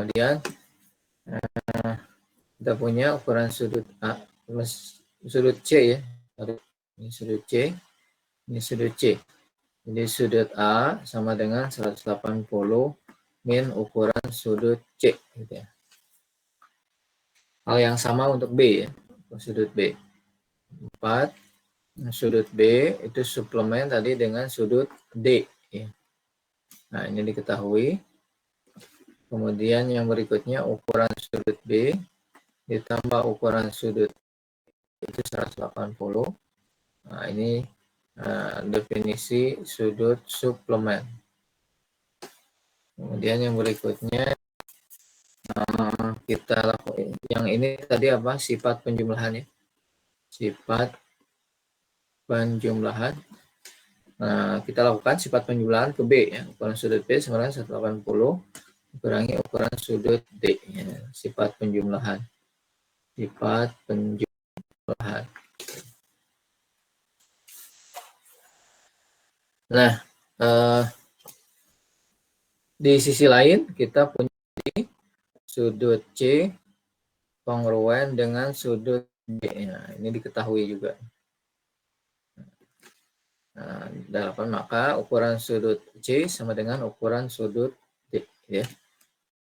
Kemudian kita punya ukuran sudut A, sudut C ya. Ini sudut C, ini sudut C. Jadi sudut A sama dengan 180 min ukuran sudut C gitu ya. Hal yang sama untuk B ya, sudut B. 4, sudut B itu suplemen tadi dengan sudut D ya. Nah, ini diketahui. Kemudian yang berikutnya ukuran sudut B ditambah ukuran sudut itu 180. Nah, ini definisi sudut suplemen. Kemudian yang berikutnya kita lakukan yang ini tadi apa? Sifat penjumlahan ya. Sifat penjumlahan. Nah, kita lakukan sifat penjumlahan ke B ya. Ukuran sudut B sama dengan 180 kurangi ukuran sudut D ya. Sifat penjumlahan. Sifat penjumlahan. Nah, di sisi lain kita punya sudut C kongruen dengan sudut D. Nah, ini diketahui juga. Nah, maka ukuran sudut C sama dengan ukuran sudut D ya.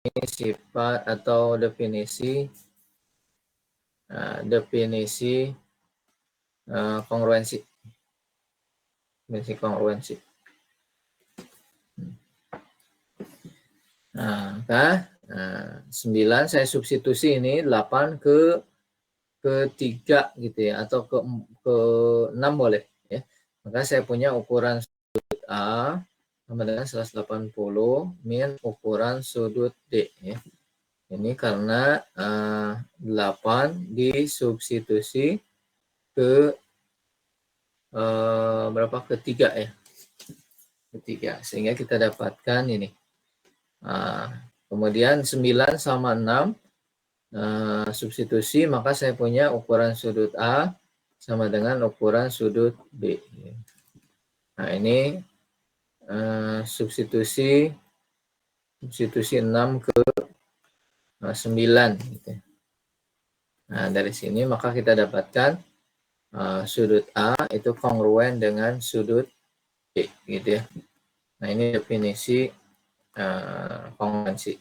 Ini sifat atau definisi kongruensi. Definisi kongruensi. Nah, 9 saya substitusi ini 8 ke 3 gitu ya, atau ke 6 boleh ya. Maka saya punya ukuran sudut A sama dengan 180 min ukuran sudut D ya. Ini karena 8 disubstitusi ke berapa? Ketiga ya. Ketiga, sehingga kita dapatkan ini. Kemudian 9 sama 6 substitusi, maka saya punya ukuran sudut A sama dengan ukuran sudut B. Nah, ini substitusi 6 ke 9 gitu. Nah, dari sini maka kita dapatkan sudut A itu kongruen dengan sudut B gitu ya. Nah, ini definisi kongruensi.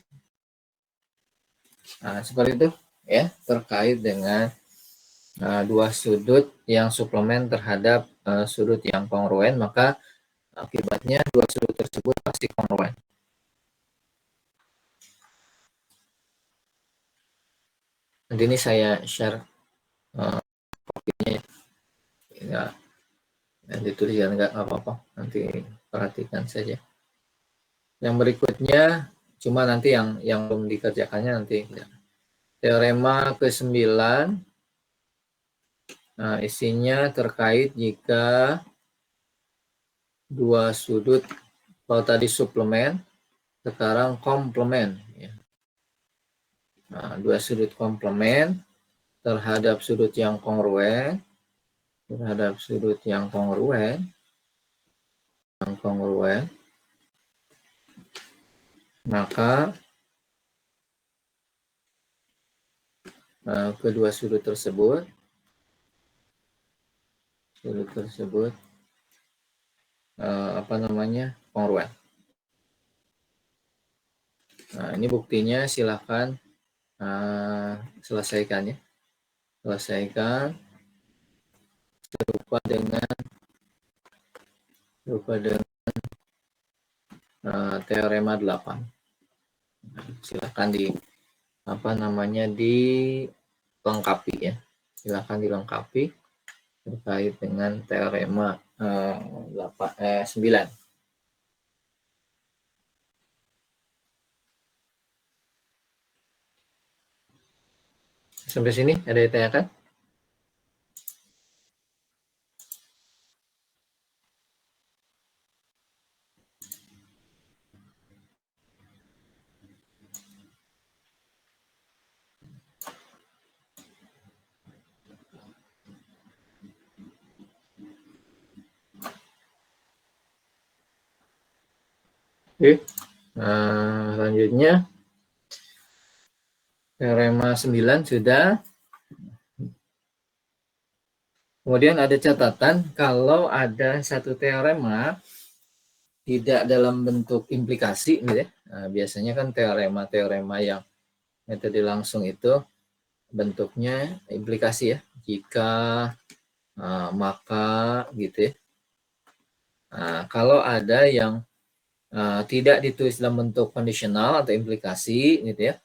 Nah, seperti itu ya terkait dengan dua sudut yang suplemen terhadap sudut yang kongruen, maka akibatnya dua sudut tersebut pasti kongruen. Nanti ini saya share kopinya ya, ditulis ya, nggak apa-apa, nanti perhatikan saja. Yang berikutnya cuma nanti yang belum dikerjakannya nanti ya. Teorema ke-9, isinya terkait jika dua sudut, kalau tadi suplemen, sekarang komplement ya. Nah, dua sudut komplement terhadap sudut yang kongruen, maka kedua sudut tersebut kongruen. Nah, ini buktinya silahkan selesaikan ya. Selesaikan serupa dengan teorema 8. Silahkan dilengkapi ya. Silahkan dilengkapi terkait dengan teorema 9. Sampai sini ada yang ditanyakan? Oke. Selanjutnya Teorema 9 sudah. Kemudian ada catatan kalau ada satu teorema tidak dalam bentuk implikasi gitu ya. Nah, biasanya kan teorema-teorema yang metode langsung itu bentuknya implikasi ya. Jika, maka gitu ya. Nah, kalau ada yang tidak ditulis dalam bentuk kondisional atau implikasi gitu ya.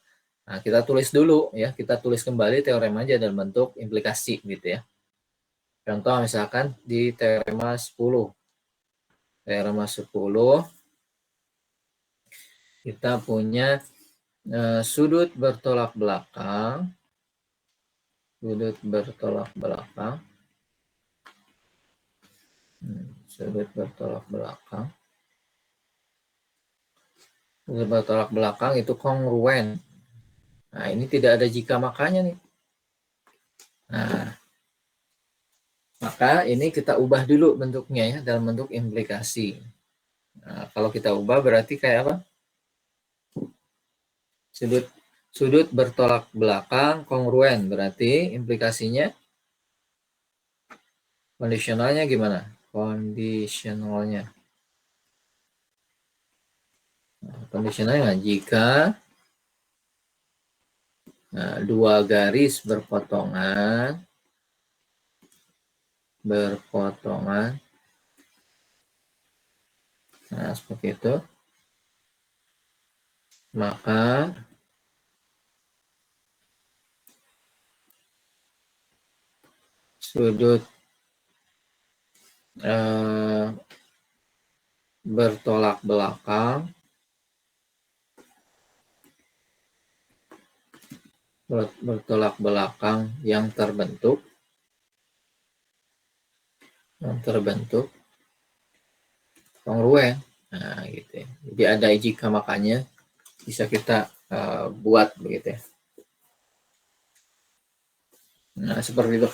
Nah, kita tulis dulu ya, kita tulis kembali teorema aja dalam bentuk implikasi gitu ya. Contoh misalkan di teorema 10. Teorema 10 kita punya sudut bertolak belakang. Sudut bertolak belakang. Sudut bertolak belakang. Sudut bertolak belakang itu kongruen. Nah, ini tidak ada jika makanya nih. Nah, maka ini kita ubah dulu bentuknya ya dalam bentuk implikasi. Nah, kalau kita ubah berarti kayak apa? Sudut bertolak belakang kongruen, berarti implikasinya kondisionalnya gimana? Kondisionalnya. Nah, kondisionalnya jika dua garis berpotongan nah seperti itu, maka sudut bertolak belakang yang terbentuk kongruen. Nah, gitu ya. Jadi ada jika makanya bisa kita buat begitu ya. Nah, seperti itu.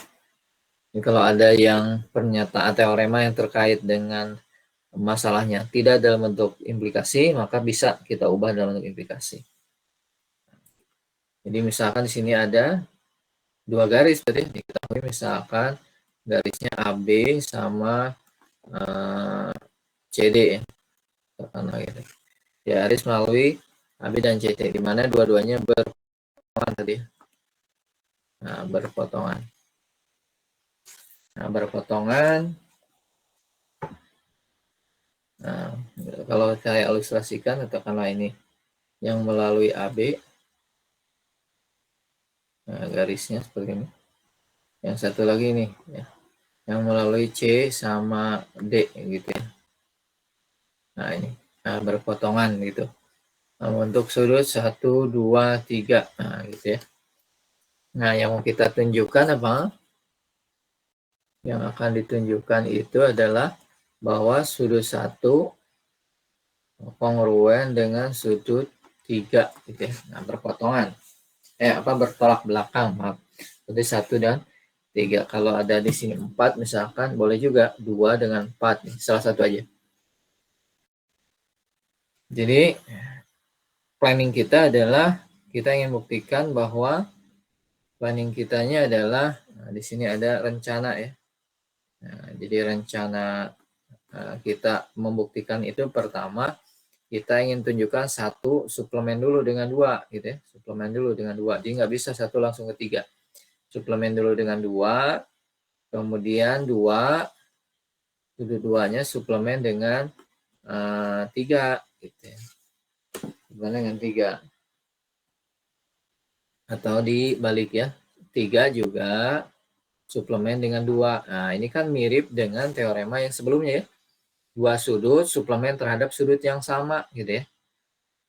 Jadi kalau ada yang pernyataan teorema yang terkait dengan masalahnya tidak dalam bentuk implikasi, maka bisa kita ubah dalam bentuk implikasi. Jadi misalkan di sini ada dua garis, berarti diketahui misalkan garisnya AB sama CD ya. Karena gitu. Garis melalui AB dan CD, di mana dua-duanya berpotongan tadi. Nah, berpotongan. Nah, kalau saya ilustrasikan, katakanlah ini yang melalui AB, nah, garisnya seperti ini. Yang satu lagi nih, ya, yang melalui C sama D gitu ya. Nah ini, berpotongan gitu. Nah, untuk sudut 1, 2, 3, nah gitu ya. Nah yang mau kita tunjukkan apa? Yang akan ditunjukkan itu adalah bahwa sudut 1 kongruen dengan sudut 3 gitu ya. Nah, berpotongan. Bertolak belakang, maaf. Jadi 1 dan 3. Kalau ada di sini 4 misalkan, boleh juga 2 dengan 4 nih, salah satu aja. Jadi planning kita adalah kita ingin buktikan bahwa planning kitanya adalah di sini ada rencana ya. Nah, jadi rencana kita membuktikan itu pertama kita ingin tunjukkan satu suplemen dulu dengan dua gitu ya. Suplemen dulu dengan dua. Jadi nggak bisa satu langsung ke tiga. Suplemen dulu dengan dua, kemudian dua, sudut duanya suplemen dengan tiga gitu ya. Suplemen dengan tiga. Atau dibalik ya. Tiga juga suplemen dengan dua. Nah, ini kan mirip dengan teorema yang sebelumnya ya. Dua sudut suplemen terhadap sudut yang sama gitu ya.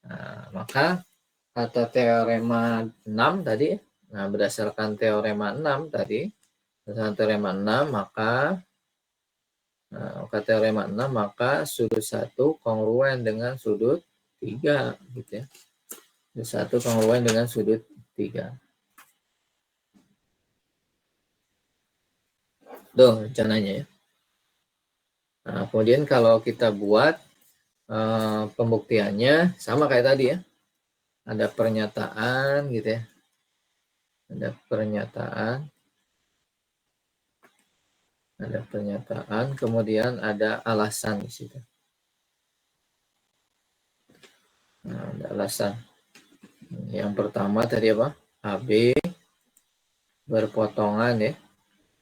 Nah, maka kata teorema 6 tadi, nah berdasarkan teorema 6 tadi, maka teorema 6 maka sudut 1 kongruen dengan sudut 3 gitu ya. Sudut 1 kongruen dengan sudut 3. Tuh rencananya ya. Nah, kemudian kalau kita buat pembuktiannya sama kayak tadi ya. Ada pernyataan gitu ya. Ada pernyataan, kemudian ada alasan di situ. Nah, ada alasan. Yang pertama tadi apa? AB berpotongan ya,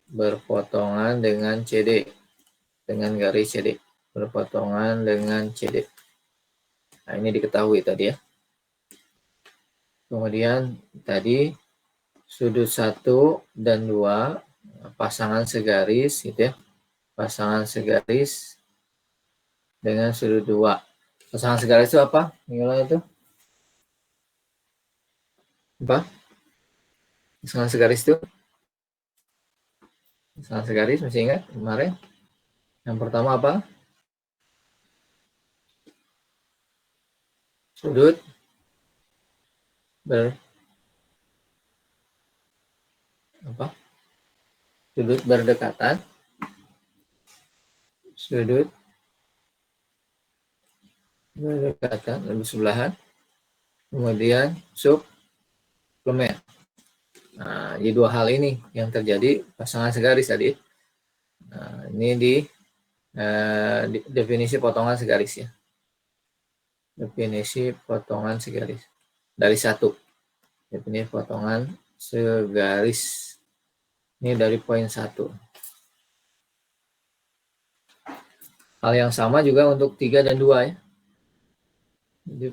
berpotongan dengan CD, dengan garis CD, berpotongan dengan CD. Nah, ini diketahui tadi ya. Kemudian tadi sudut 1 dan 2 pasangan segaris gitu ya. Pasangan segaris dengan sudut 2. Pasangan segaris itu apa? Nilai itu? Apa? Pasangan segaris itu? Pasangan segaris masih ingat kemarin? Yang pertama apa? Sudut sudut berdekatan, sudut berdekatan dan bersebelahan, kemudian suplemen. Nah, jadi dua hal ini yang terjadi pasangan segaris tadi. Nah, ini di definisi potongan segaris ya. Definisi potongan segaris dari 1. Definisi potongan segaris. Ini dari poin 1. Hal yang sama juga untuk 3 dan 2 ya. Jadi,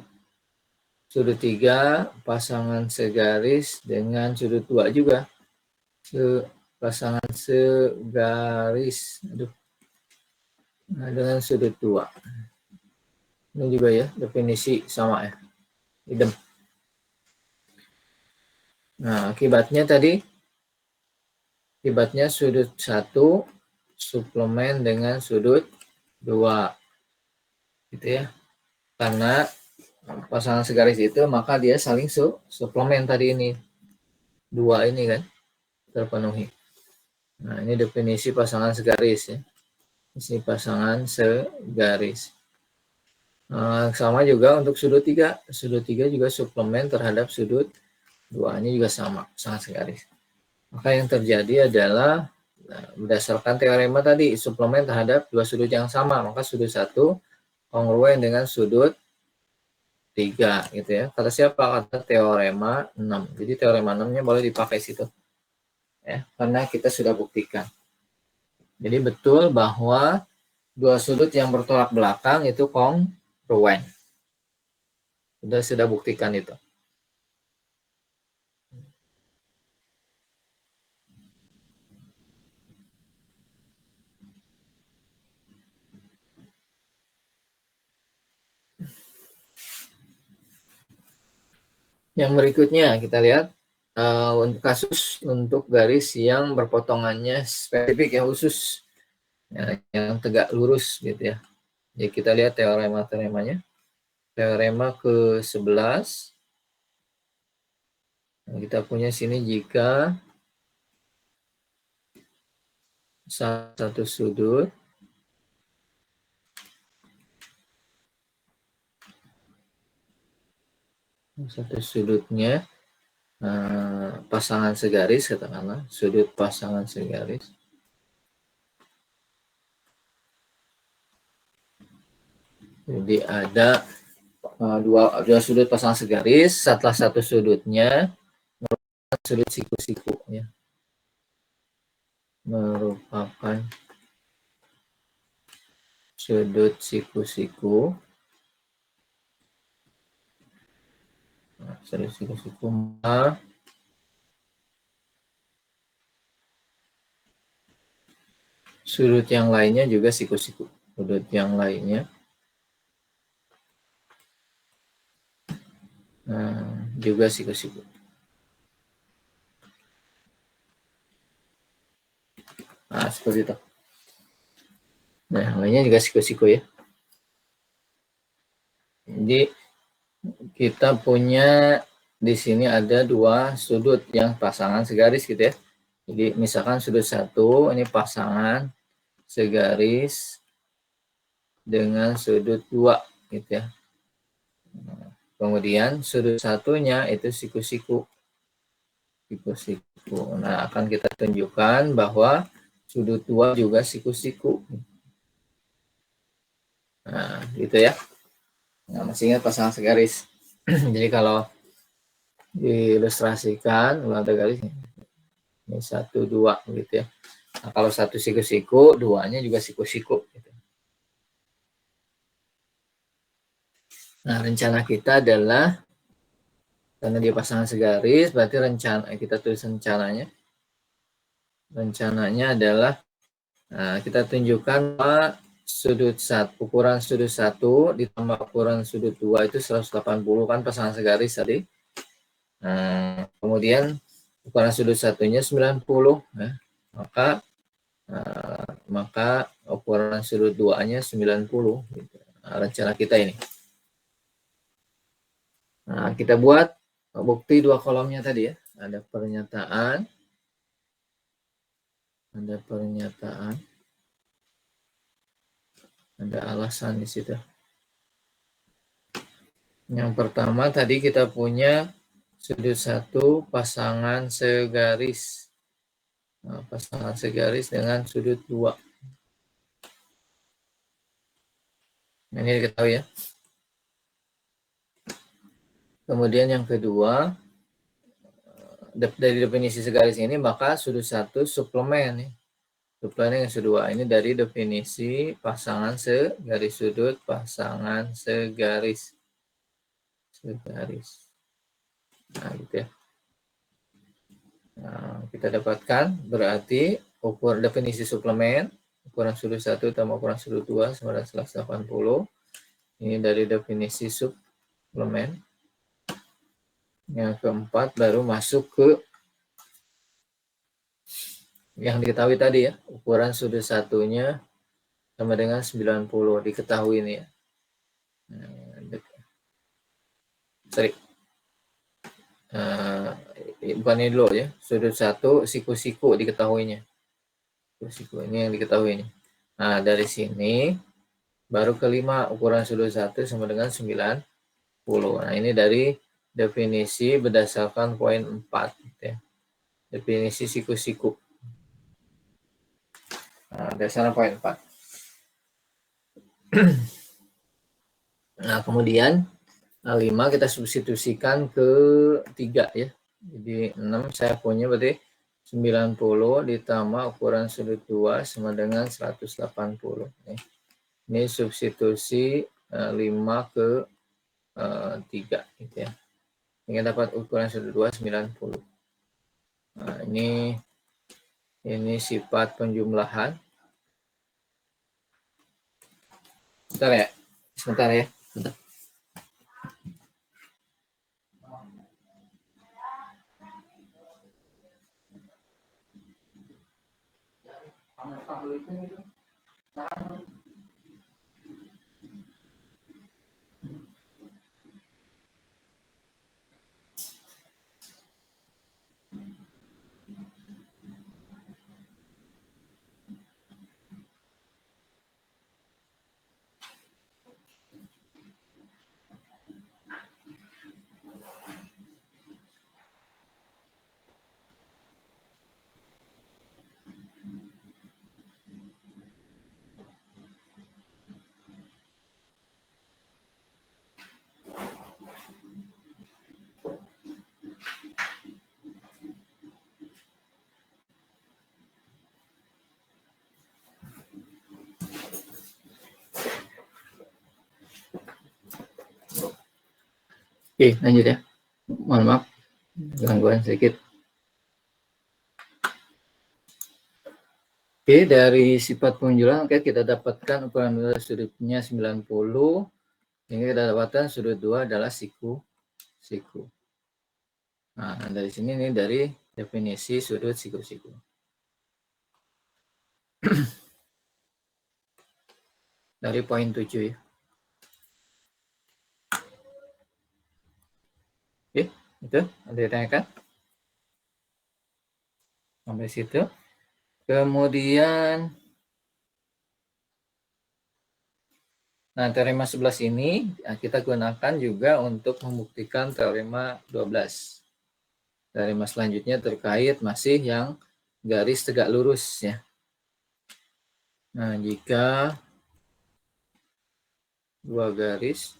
sudut 3 pasangan segaris dengan sudut 2 juga. Pasangan segaris. Nah, dengan sudut 2. Ini juga ya, definisi sama ya. Idem. Nah, akibatnya sudut 1 suplemen dengan sudut 2. Gitu ya. Karena pasangan segaris itu maka dia saling suplemen tadi ini. 2 ini kan terpenuhi. Nah, ini definisi pasangan segaris ya. Ini pasangan segaris. Sama juga untuk sudut 3. Sudut 3 juga suplemen terhadap sudut 2. Ini juga sama, pasangan segaris. Maka yang terjadi adalah berdasarkan teorema tadi, suplemen terhadap dua sudut yang sama, maka sudut 1 kongruen dengan sudut 3 gitu ya. Kata siapa? Kata teorema 6. Jadi teorema 6-nya boleh dipakai situ. Ya, karena kita sudah buktikan. Jadi betul bahwa dua sudut yang bertolak belakang itu kongruen. Sudah buktikan itu. Yang berikutnya kita lihat untuk kasus untuk garis yang berpotongannya spesifik yang khusus, ya, yang tegak lurus gitu ya. Jadi kita lihat teorema-teoremanya. Teorema ke-11. Nah, kita punya sini jika satu sudut sudutnya pasangan segaris, katakanlah sudut pasangan segaris. Jadi ada dua sudut pasangan segaris, setelah satu sudutnya merupakan sudut siku-siku ya. Merupakan sudut siku-siku. Sudut siku-siku sudut yang lainnya juga siku-siku. Sudut yang lainnya juga siku-siku. Nah, seperti itu. Nah, yang lainnya juga siku-siku ya. Jadi kita punya di sini ada dua sudut yang pasangan segaris gitu ya. Jadi misalkan sudut 1 ini pasangan segaris dengan sudut 2 gitu ya. Kemudian sudut 1-nya itu siku-siku. siku-siku. Nah, akan kita tunjukkan bahwa sudut 2 juga siku-siku. Nah, gitu ya. Nah, masih ingat pasangan segaris. Jadi kalau diilustrasikan, kalau ada garis ini 1, 2 gitu ya. Nah, kalau satu siku-siku, duanya juga siku-siku. Gitu. Nah, rencana kita adalah karena dia pasangan segaris, berarti rencana kita tulis rencananya. Rencananya adalah kita tunjukkan bahwa ukuran sudut 1 ditambah ukuran sudut 2 itu 180 kan pasangan segaris tadi. Kemudian ukuran sudut satunya 90 ya. Maka ukuran sudut 2-nya 90 gitu. Nah, rencana kita ini. Nah, kita buat bukti 2 kolomnya tadi ya. Ada pernyataan, ada alasan di situ. Yang pertama tadi kita punya sudut 1 pasangan segaris. Nah, pasangan segaris dengan sudut 2. Nah, ini diketahui ya. Kemudian yang kedua, dari definisi segaris ini maka sudut 1 suplemen nih. Suplemen yang kedua ini dari definisi pasangan segaris, sudut pasangan segaris. Nah, gitu ya. Nah, kita dapatkan berarti definisi suplemen ukuran sudut 1 tambah ukuran sudut 2 sama dengan 180. Ini dari definisi suplemen. Yang keempat baru masuk ke yang diketahui tadi ya, ukuran sudut satunya sama dengan 90 diketahui ini ya. Bukan ini dulu ya, sudut 1 siku-siku diketahuinya. Siku ini yang diketahui ini. Nah, dari sini baru kelima ukuran sudut 1 sama dengan 90. Nah, ini dari definisi berdasarkan poin 4 gitu ya. Definisi siku-siku. Nah, berdasarkan poin 4. Nah, kemudian 5 kita substitusikan ke 3 ya. Jadi 6 saya punya berarti 90 ditambah ukuran sudut 2 sama dengan 180. Ini substitusi 5 ke 3 gitu ya. Ini dapat ukuran sudut 2 90. Nah, ini sifat penjumlahan. Sebentar ya. Sebentar. Oke, lanjut ya. Mohon maaf, gangguan sedikit. Oke, dari sifat penjumlahan kita dapatkan ukuran sudutnya 90. Ini kita dapatkan sudut 2 adalah siku. Nah, dari sini ini dari definisi sudut siku-siku. Dari poin 7 ya. Oke, itu ada ditanyakan? Sampai situ. Kemudian teorema 11 ini kita gunakan juga untuk membuktikan teorema 12. Teorema selanjutnya terkait masih yang garis tegak lurus ya. Nah, jika dua garis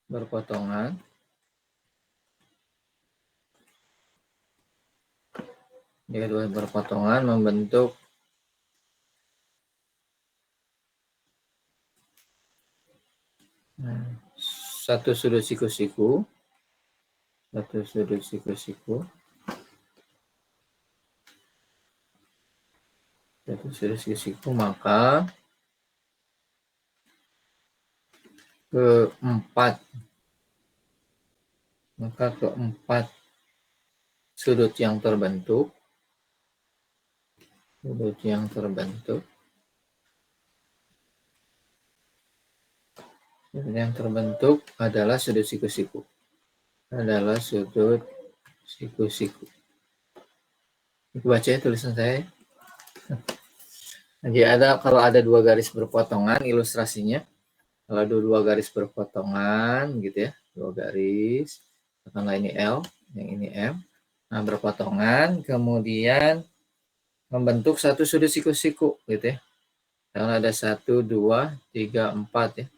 berpotongan membentuk satu sudut siku-siku, maka keempat sudut yang terbentuk adalah sudut siku-siku. Itu baca ya tulisan saya. Jadi kalau ada dua garis berpotongan, ilustrasinya kalau ada dua garis berpotongan gitu ya, dua garis, katakanlah ini L, yang ini M, nah berpotongan, kemudian membentuk satu sudut siku-siku gitu ya. Kalau ada 1, 2, 3, 4 ya.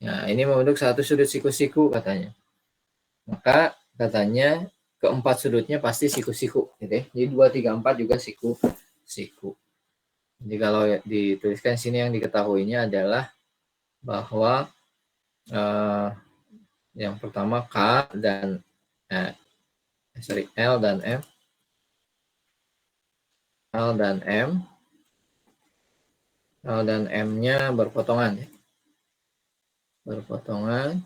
Nah ini membentuk satu sudut siku-siku katanya. Maka katanya keempat sudutnya pasti siku-siku gitu ya. Jadi 2, 3, 4 juga siku. Jadi kalau dituliskan sini yang diketahuinya adalah bahwa yang pertama K dan L dan M-nya berpotongan ya. Berpotongan.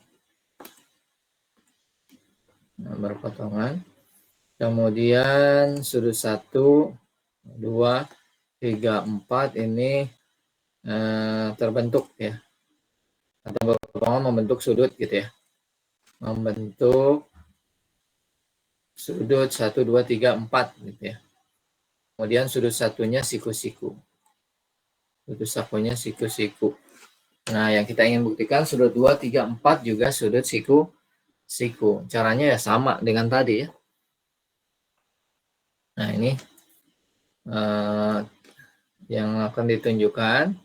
Kemudian sudut 1, 2, 3, 4 ini terbentuk ya. Atau berpotongan membentuk sudut gitu ya. Membentuk sudut 1, 2, 3, 4 gitu ya. Kemudian sudut satunya siku-siku. Nah, yang kita ingin buktikan sudut 2, 3, 4 juga sudut siku. Caranya ya sama dengan tadi ya. Nah, ini yang akan tunjukkan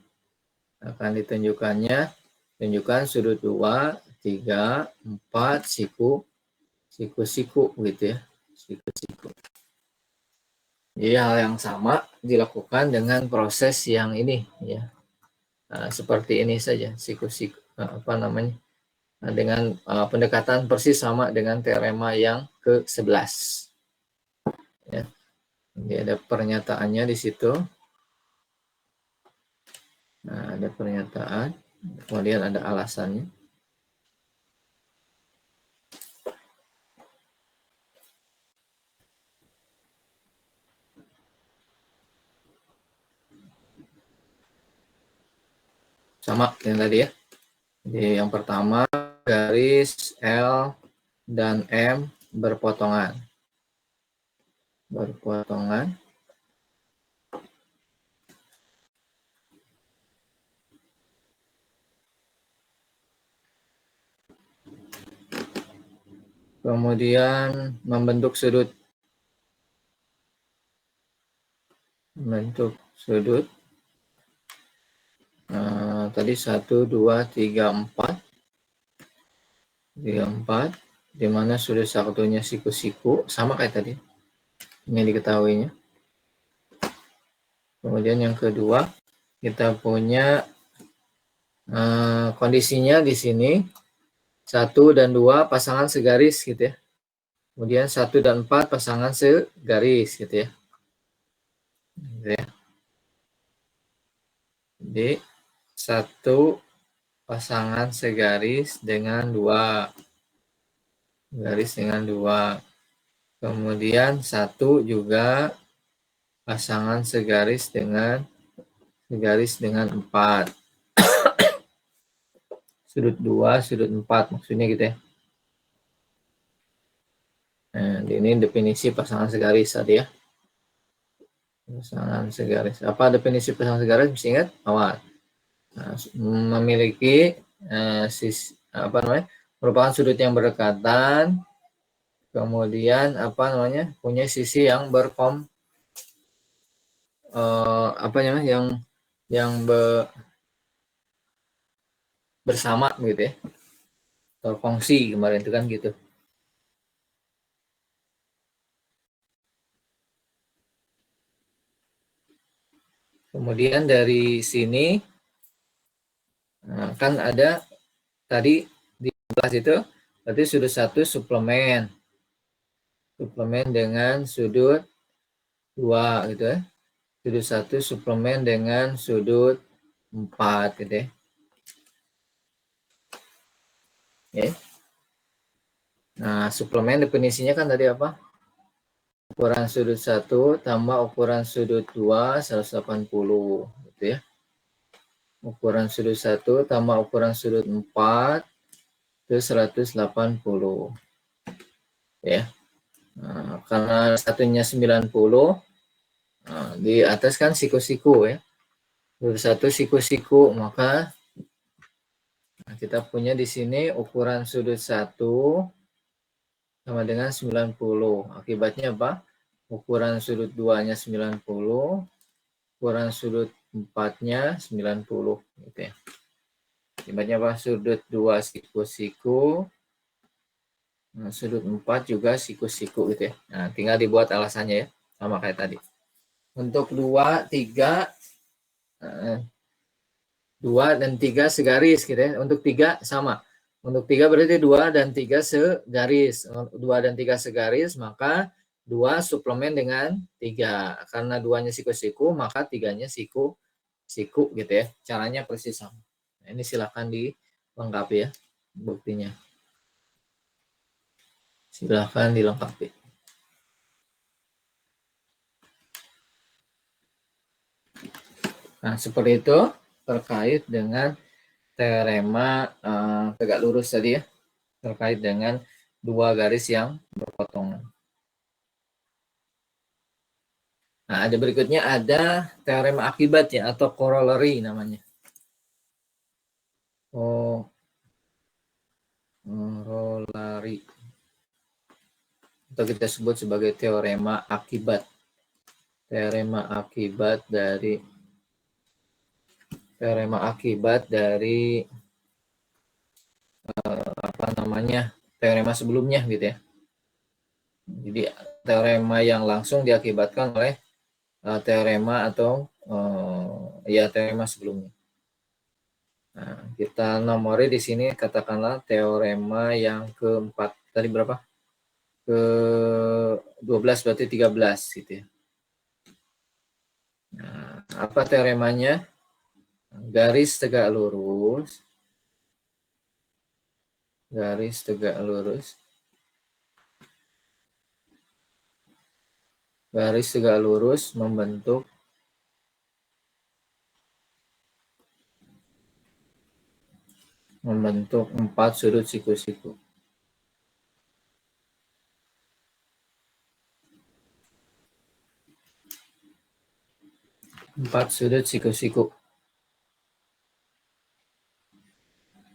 sudut 2, 3, 4 siku gitu ya. Siku. Jadi hal yang sama dilakukan dengan proses yang ini ya. Seperti ini saja siku-siku dengan pendekatan persis sama dengan teorema yang ke-11 ya. Jadi ada pernyataannya di situ. Nah, ada pernyataan, kemudian ada alasannya. Sama yang tadi ya. Jadi yang pertama garis L dan M berpotongan. Kemudian membentuk sudut. Tadi 1, 2, 3, 4. Di mana sudut satunya siku-siku, sama kayak tadi. Ini diketahuinya. Kemudian yang kedua, kita punya kondisinya di sini 1 dan 2 pasangan segaris gitu ya. Kemudian 1 dan 4 pasangan segaris gitu ya. Jadi 1 pasangan segaris dengan 2. Kemudian 1 juga pasangan segaris dengan 4. Sudut 2, sudut 4 maksudnya gitu ya. Nah, ini definisi pasangan segaris tadi ya. Pasangan segaris. Apa definisi pasangan segaris? Mesti ingat awal. Nah, memiliki merupakan sudut yang berdekatan Kemudian apa namanya? Punya sisi yang apa namanya? Yang bersama gitu ya. Berfungsi kemarin itu kan gitu. Kemudian dari sini kan ada tadi di kelas itu berarti sudut 1 suplemen dengan sudut 2 gitu ya. Sudut 1 suplemen dengan sudut 4 gitu ya. Oke. Nah, suplemen definisinya kan tadi apa? Ukuran sudut 1 tambah ukuran sudut 2 180 gitu ya. Ukuran sudut 1 tambah ukuran sudut 4 itu 180 ya. Nah, karena satunya 90, nah, di atas kan siku-siku ya. Sudut 1 siku-siku, maka kita punya di sini ukuran sudut 1 sama dengan 90. Akibatnya apa? Ukuran sudut 2-nya 90, ukuran sudut 4-nya 90 gitu ya. Akibatnya apa? Sudut 2 siku-siku, sudut 4 juga siku-siku gitu ya. Nah, tinggal dibuat alasannya ya, sama kayak tadi. Untuk 2, 3, 2 dan 3 segaris gitu ya. Untuk 3 sama. Untuk 3 berarti 2 dan 3 segaris. 2 dan 3 segaris, maka 2 suplemen dengan 3. Karena 2-nya siku-siku, maka 3-nya siku gitu ya. Caranya persis sama. Nah, ini silakan dilengkapi ya buktinya. Silakan dilengkapi. Nah, seperti itu terkait dengan teorema tegak lurus tadi ya. Terkait dengan dua garis yang berpotongan. Nah, ada berikutnya ada teorema akibat ya atau corollary namanya. Corollary. Atau kita sebut sebagai teorema akibat. Teorema akibat dari apa namanya? Teorema sebelumnya gitu ya. Jadi teorema yang langsung diakibatkan oleh teorema atau teorema sebelumnya. Nah, kita nomori di sini katakanlah teorema yang keempat. Tadi berapa? Ke-12 berarti 13 gitu ya. Nah, apa teoremanya? Garis tegak lurus. Garis tegak lurus. Garis tegak lurus membentuk empat sudut siku-siku. Empat sudut siku-siku.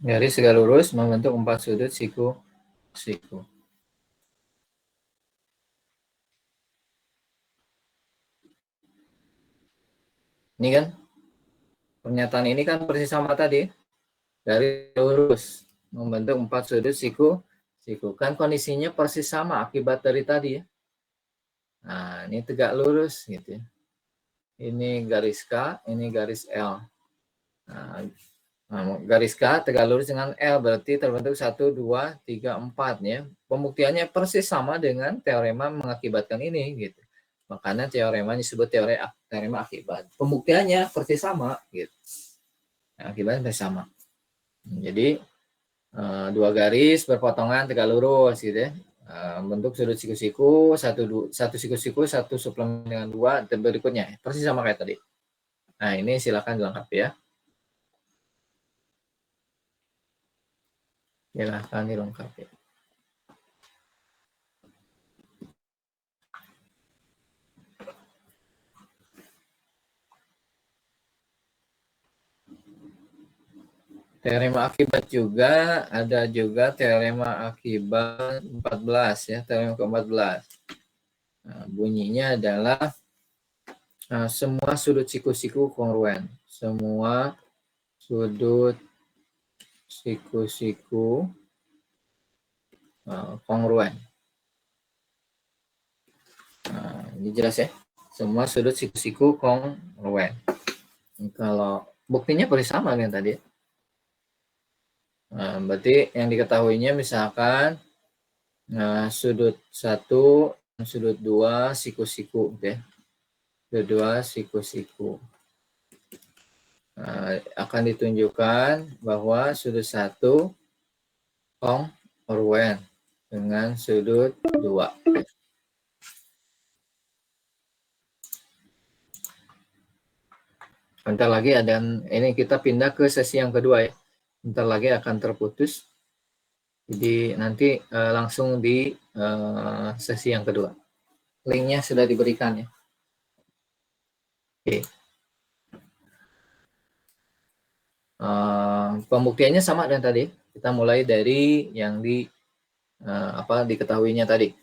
Garis tegak lurus membentuk empat sudut siku-siku. Ini kan pernyataan ini kan persis sama tadi. Garis lurus membentuk empat sudut siku. Kan kondisinya persis sama akibat dari tadi ya. Nah, ini tegak lurus gitu ya. Ini garis K, ini garis L. Nah, garis K tegak lurus dengan L berarti terbentuk 1, 2, 3, 4 ya. Pembuktiannya persis sama dengan teorema mengakibatkan ini gitu. Makanya teorema disebut teorema akibat. Pembuktiannya persis sama gitu. Nah, akibatnya persis sama. Jadi dua garis berpotongan tegak lurus gitu ya. Bentuk sudut siku-siku, satu siku-siku, satu suplemen dengan dua, dan berikutnya persis sama kayak tadi. Nah, ini silakan dilengkapi ya. Silakan dilengkapi. Teorema akibat juga, ada juga teorema akibat 14 ya, teorema ke-14. Nah, bunyinya adalah semua sudut siku-siku kongruen. Semua sudut siku-siku kongruen. Nah, ini jelas ya. Semua sudut siku-siku kongruen. Kalau buktinya persis sama dengan tadi. Nah, berarti yang diketahuinya misalkan sudut 1 dan sudut 2 siku-siku gitu ya. Sudut 2 siku-siku. Akan ditunjukkan bahwa sudut 1 kongruen dengan sudut 2. Bentar lagi ada, ini kita pindah ke sesi yang kedua ya. Bentar lagi akan terputus. Jadi nanti langsung di sesi yang kedua. Linknya sudah diberikan ya. Oke. Pembuktiannya sama dengan tadi. Kita mulai dari yang diketahuinya tadi.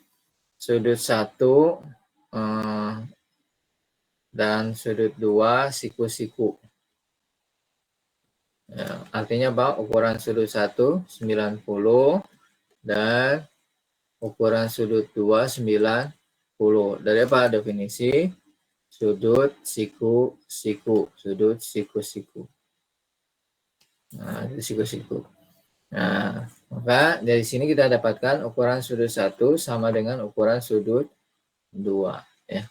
Sudut 1 dan sudut 2 siku-siku. Ya, artinya bahwa ukuran sudut 1 90 dan ukuran sudut 2 90. Dari apa definisi? Sudut siku-siku. Sudut siku-siku. Nah, siku-siku. Nah, maka dari sini kita dapatkan ukuran sudut 1 sama dengan ukuran sudut 2 ya.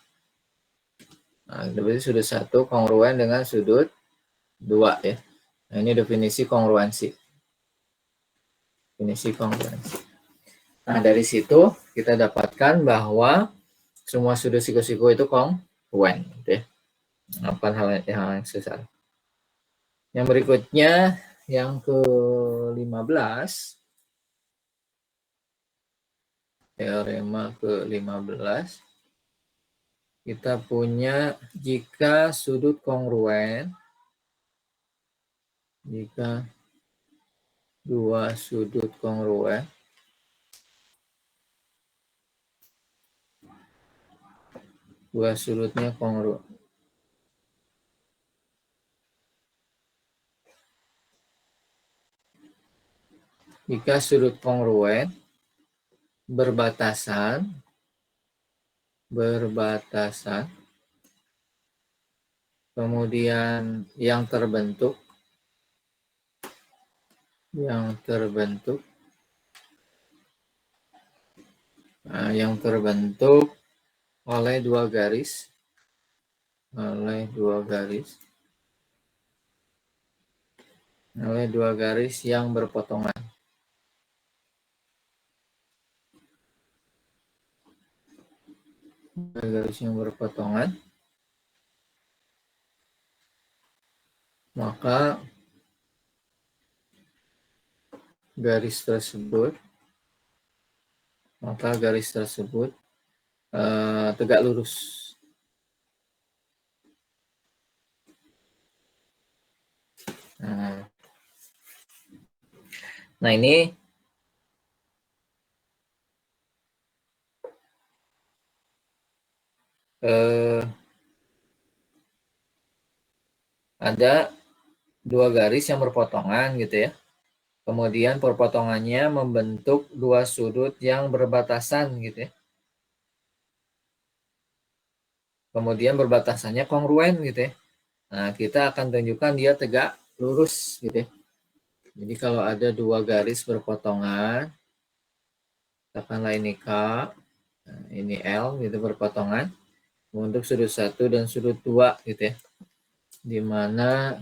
Nah, berarti sudut 1 kongruen dengan sudut 2 ya. Nah, ini definisi kongruensi. Definisi kongruensi. Nah, dari situ kita dapatkan bahwa semua sudut siku-siku itu kongruen gitu ya. Apa hal yang susah. Yang berikutnya yang ke-15. Teorema ke-15. Kita punya jika sudut kongruen, jika dua sudut kongruen, dua sudutnya kongruen. Jika sudut kongruen berbatasan, kemudian yang terbentuk oleh dua garis, yang berpotongan. Maka garis tersebut tegak lurus. Nah ini ada dua garis yang berpotongan gitu ya. Kemudian perpotongannya membentuk dua sudut yang berbatasan gitu ya. Kemudian berbatasannya kongruen gitu ya. Nah, kita akan tunjukkan dia tegak lurus gitu ya. Jadi kalau ada dua garis berpotongan, katakanlah ini K, ini L gitu berpotongan, untuk sudut 1 dan sudut 2 gitu ya. Di mana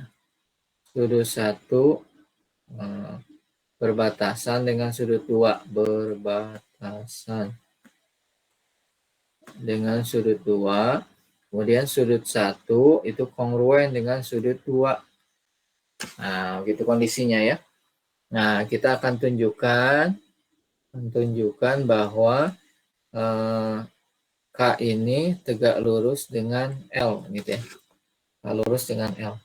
sudut 1 berbatasan dengan sudut 2, kemudian sudut 1 itu kongruen dengan sudut 2. Nah, gitu kondisinya ya. Nah, kita akan tunjukkan bahwa K ini tegak lurus dengan L gitu ya. Lurus dengan L.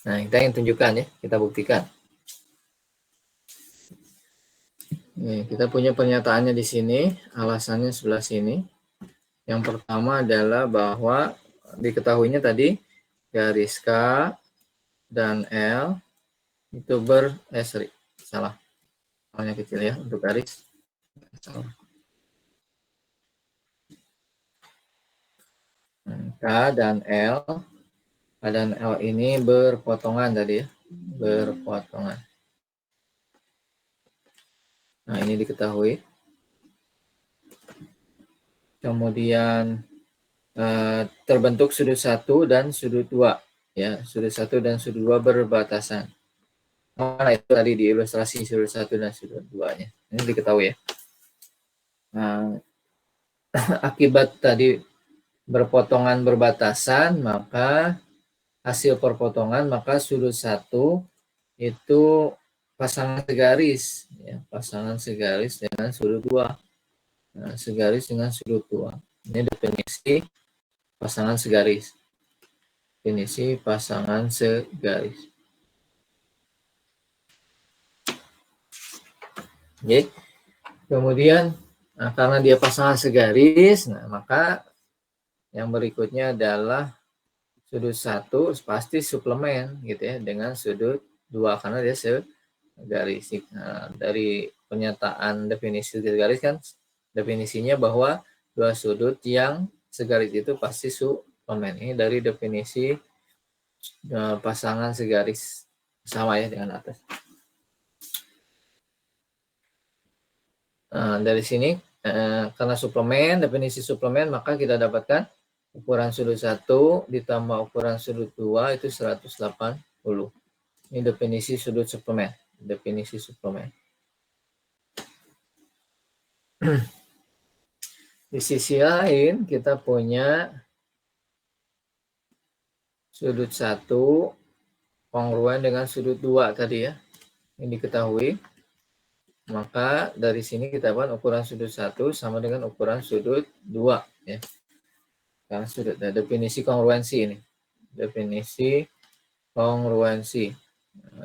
Nah, kita yang tunjukkan ya, kita buktikan. Nih, kita punya pernyataannya di sini, alasannya sebelah sini. Yang pertama adalah bahwa diketahuinya tadi garis K dan L itu salah, L-nya kecil ya untuk garis. Salah. K dan L ini berpotongan tadi ya, berpotongan. Nah, ini diketahui. Kemudian terbentuk sudut 1 dan sudut 2 ya, sudut 1 dan sudut 2 berbatasan. Mana itu tadi di ilustrasi sudut 1 dan sudut 2-nya. Ini diketahui ya. Nah, akibat tadi berpotongan berbatasan, maka hasil perpotongan, maka sudut 1 itu pasangan segaris ya, pasangan segaris dengan sudut 2. Nah, segaris dengan sudut 2. Ini definisi pasangan segaris. Definisi pasangan segaris. Oke. Kemudian karena dia pasangan segaris, nah maka yang berikutnya adalah sudut 1 pasti suplemen gitu ya dengan sudut 2 karena dia segaris. Nah, dari pernyataan definisi segaris kan definisinya bahwa dua sudut yang segaris itu pasti suplemen. Ini dari definisi pasangan segaris, sama ya dengan atas. Nah, dari sini karena suplemen, definisi suplemen, maka kita dapatkan ukuran sudut 1 ditambah ukuran sudut 2 itu 180. Ini definisi sudut suplemen. Definisi suplemen. Di sisi lain kita punya sudut 1 kongruen dengan sudut 2 tadi ya. Ini diketahui. Maka dari sini kita dapat ukuran sudut 1 sama dengan ukuran sudut 2 ya. Karena sudut definisi kongruensi ini. Definisi kongruensi.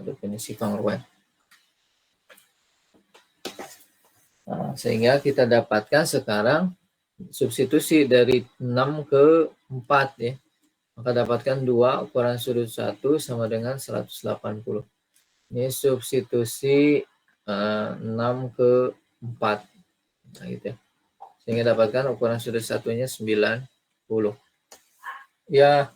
Definisi kongruen. Nah, sehingga kita dapatkan sekarang substitusi dari 6 ke 4 ya. Maka dapatkan 2 ukuran sudut 1 sama dengan 180. Ini substitusi 6 ke 4. Nah, gitu ya. Sehingga dapatkan ukuran sudut satunya 90. Ya.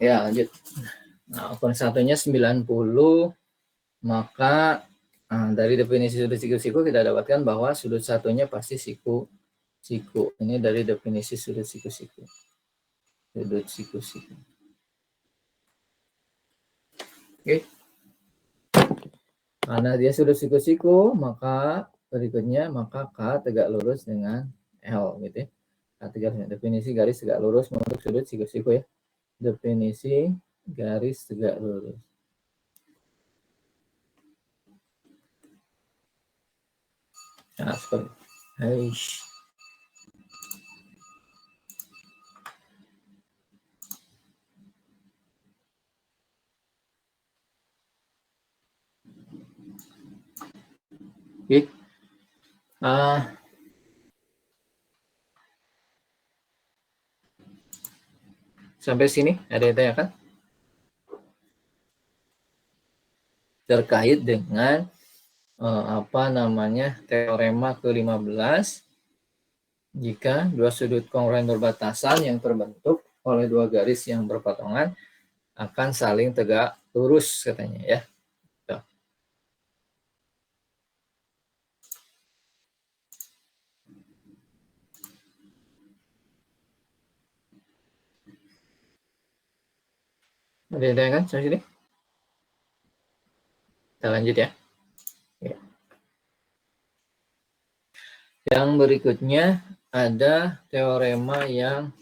Ya, lanjut. Nah, ukuran satunya 90, maka dari definisi sudut siku-siku kita dapatkan bahwa sudut satunya pasti siku-siku. Ini dari definisi sudut siku-siku. Sudut siku-siku. Oke. Karena dia sudut siku-siku, maka berikutnya maka K tegak lurus dengan L gitu ya. K tegak lurus. Definisi garis tegak lurus untuk sudut siku-siku ya. Definisi garis tegak lurus. Nah, seperti Oke. Sampai sini ada yang tanyakan? Terkait dengan teorema ke-15, jika dua sudut kongruen berbatasan yang terbentuk oleh dua garis yang berpotongan akan saling tegak lurus katanya ya. Tuh. Ada yang tanyakan sampai sini? Kita lanjut ya. Yang berikutnya ada teorema yang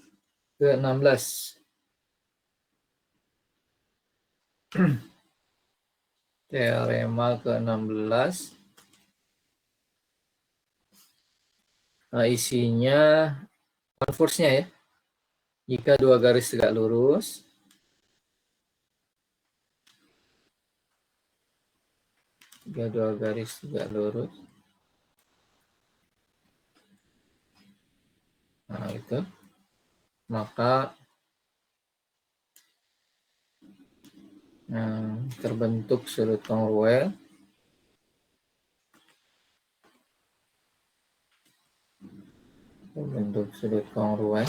ke-16. Teorema ke-16. Isinya converse-nya ya. Jika dua garis tegak lurus nah itu, maka terbentuk sudut kongruen